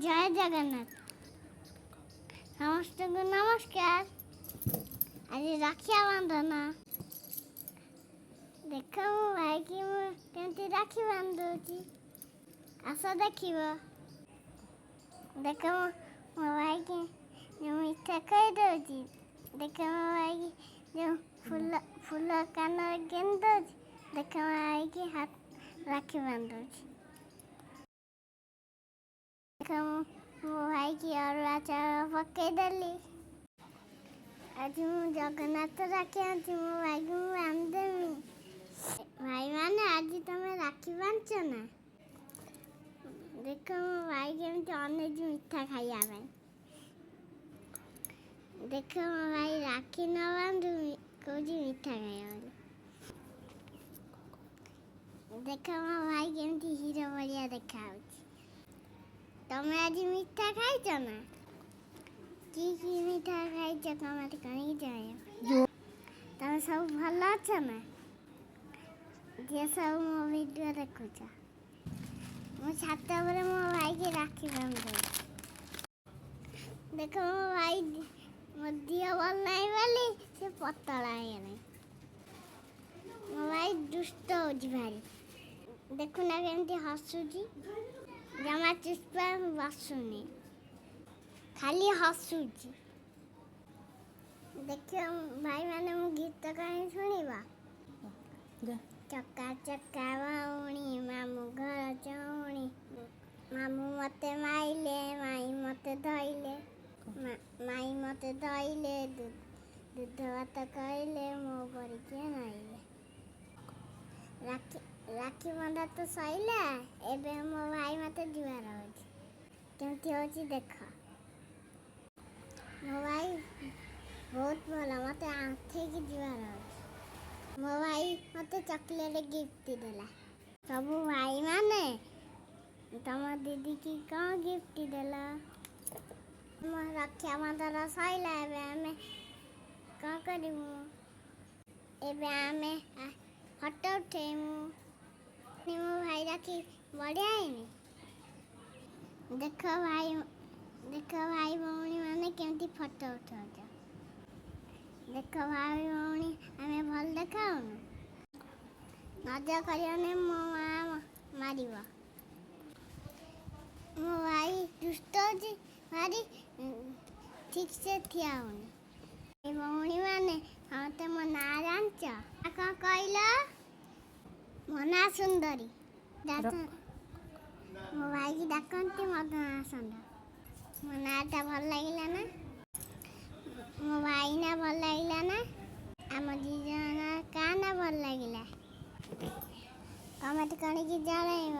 জয় জগন্নাথ। ସମସ୍ତଙ୍କୁ ନମସ୍କାର। ଆଜି ରକ୍ଷା ବନ୍ଧନ। ଦେଖ ମୋ ଭାଇକି ମୁଁ କେମିତି ରାକ୍ଷୀ ବାନ୍ଧୁଛି। ଆସ ଦେଖିବ। ଦେଖ ମୋ ଭାଇକି ଯେଉଁ ମିଠା ଖୋଇଦେଉଛି। ଦେଖ ମୋ ଭାଇକି ଯେଉଁ ଫୁଲ କାନରେ ଗେଞ୍ଜୁଛି। ଦେଖ ମୋ ଭାଇକି ରାକ୍ଷୀ ବାନ୍ଧୁଛି। ଦେଖ ମୋ ଭାଇକି ଅରୁଆ ଚାଉଳ ପକେଇଦେଲି। ଆଜି ମୁଁ ଜଗନ୍ନାଥ ରାକ୍ଷୀ ଆଣିଛି। ମୋ ଭାଇକି ମୁଁ ବାନ୍ଧିଦେବି। ଭାଇମାନେ ଆଜି ତମେ ରାକ୍ଷୀ ବାନ୍ଧୁଛ ନା? ଦେଖ ମୋ ଭାଇ କେମିତି ଅନେଇଛି ମିଠା ଖାଇବା ପାଇଁ। ଦେଖ ମୋ ଭାଇ ରାକ୍ଷୀ ନ ବାନ୍ଧୁ କହୁଛି ମିଠା ଖାଇବା ବୋଲି। ଦେଖ ମୋ ଭାଇ କେମିତି ହିରୋ ଭଳିଆ ଦେଖାଯାଉଛି। ତମେ ଆଜି ମିଠା ଖାଇଛ ନା? କି ମିଠା ଖାଇଛ କମେଣ୍ଟ କରିକି ଜଣାଇବ। ତମେ ସବୁ ଭଲ ଅଛ ନା? ଯିଏ ସବୁ ମୋ ଭିଡ଼ିଓ ଦେଖୁଛ। ମୁଁ ଛାତ ଉପରେ ମୋ ଭାଇକି ରାକ୍ଷୀ ବାନ୍ଧୁଛି। ଦେଖ ମୋ ଭାଇ ମୋ ଦେହ ଭଲ ନାହିଁ ବୋଲି ସେ ପତଳା ହେଇଗଲାଣି। ମୋ ଭାଇ ଦୁଷ୍ଟ ହେଉଛି ଭାରି। ଦେଖୁନା କେମିତି ହସୁଛି। ଜମା ଚୁପ୍ ବସୁନି, ଖାଲି ହସୁଛି। ଦେଖିବ ଭାଇମାନେ ମୁଁ ଗୀତ କାହିଁ ଶୁଣିବା। ଚକା ଚକା ବାଉଣି ମାମୁଁ ଘର ଚଉଣି। ମାମୁଁ ମୋତେ ମାଇଲେ ମାଇଁ ମୋତେ ଧଇଲେ। ମାଇଁ ମୋତେ ଧଇଲେ ଦୁଧ ଭାତ କହିଲେ ମୋ ପରିକିଆ ନାଇଲେ। ରାକ୍ଷୀ ବନ୍ଧା ତ ସଇଲା। ଏବେ ମୋ ଭାଇ ମୋତେ ଜୁହାର ହେଉଛି। କେମିତି ହେଉଛି ଦେଖ। ମୋ ଭାଇ ବହୁତ ଭଲ। ମୋତେ ଆଣ୍ଠେଇକି ଜୁହାର ହେଉଛି। ମୋ ଭାଇ ମୋତେ ଚକୋଲେଟ୍ ଗିଫ୍ଟ ଦେଲା। ସବୁ ଭାଇମାନେ ତମ ଦିଦିକି କ'ଣ ଗିଫ୍ଟ ଦେଲ? ମୋ ରକ୍ଷାବନ୍ଧନ ସଇଲା। ଏବେ ଆମେ କ'ଣ କରିବୁ? ଏବେ ଆମେ ଫଟୋ ଉଠେଇମୁ। ମୋ ଭାଇ ରାକ୍ଷୀ ବଢ଼ିଆ ହେଇନି? ଦେଖ ଭାଇ ଭଉଣୀ ମାନେ କେମିତି ଫଟୋ ଉଠାଉଛ। ଦେଖ ଭାଇ ଭଉଣୀ ଆମେ ଭଲ ଦେଖାଉନୁ? ନଜର କରିବନି ମୋ ମା ମାରିବ। ମୋ ଭାଇ ଦୁଷ୍ଟ ହେଉଛି ଭାରି। ଠିକ୍ ସେ ଠିଆ ହେଉନି। ଏ ଭଉଣୀମାନେ ସମସ୍ତେ ମୋ ନାଁ ଜାଣିଛ? କ'ଣ କହିଲ? ମୋ ନାଁ ସୁନ୍ଦରୀ। ମୋ ଭାଇକି ଡାକନ୍ତି ମଦନା ଷଣ୍ଢ। ମୋ ନାଁଟା ଭଲ ଲାଗିଲା ନା? ମୋ ଭାଇ ନା ଭଲ ଲାଗିଲା ନା? ଆମ ଦି ଜଣ କାହା ନା ଭଲ ଲାଗିଲା? କମେଣ୍ଟ କରିକି ଜଣାଇବ।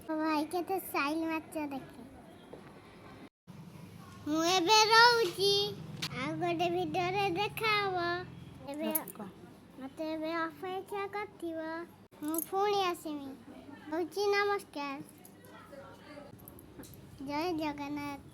ମୋ ଭାଇ କେତେ ଷ୍ଟାଇଲ୍ ମାରୁଛ ଦେଖେ। ମୁଁ ଏବେ ରହୁଛି। ଆଉ ଗୋଟେ ଭିଡ଼ିଓରେ ଦେଖା ହବ। ମୋତେ ଏବେ ଅପେକ୍ଷା କରିଥିବ। ମୁଁ ପୁଣି ଆସିବି। ରହୁଛି, ନମସ୍କାର। ଜୟ ଜଗନ୍ନାଥ।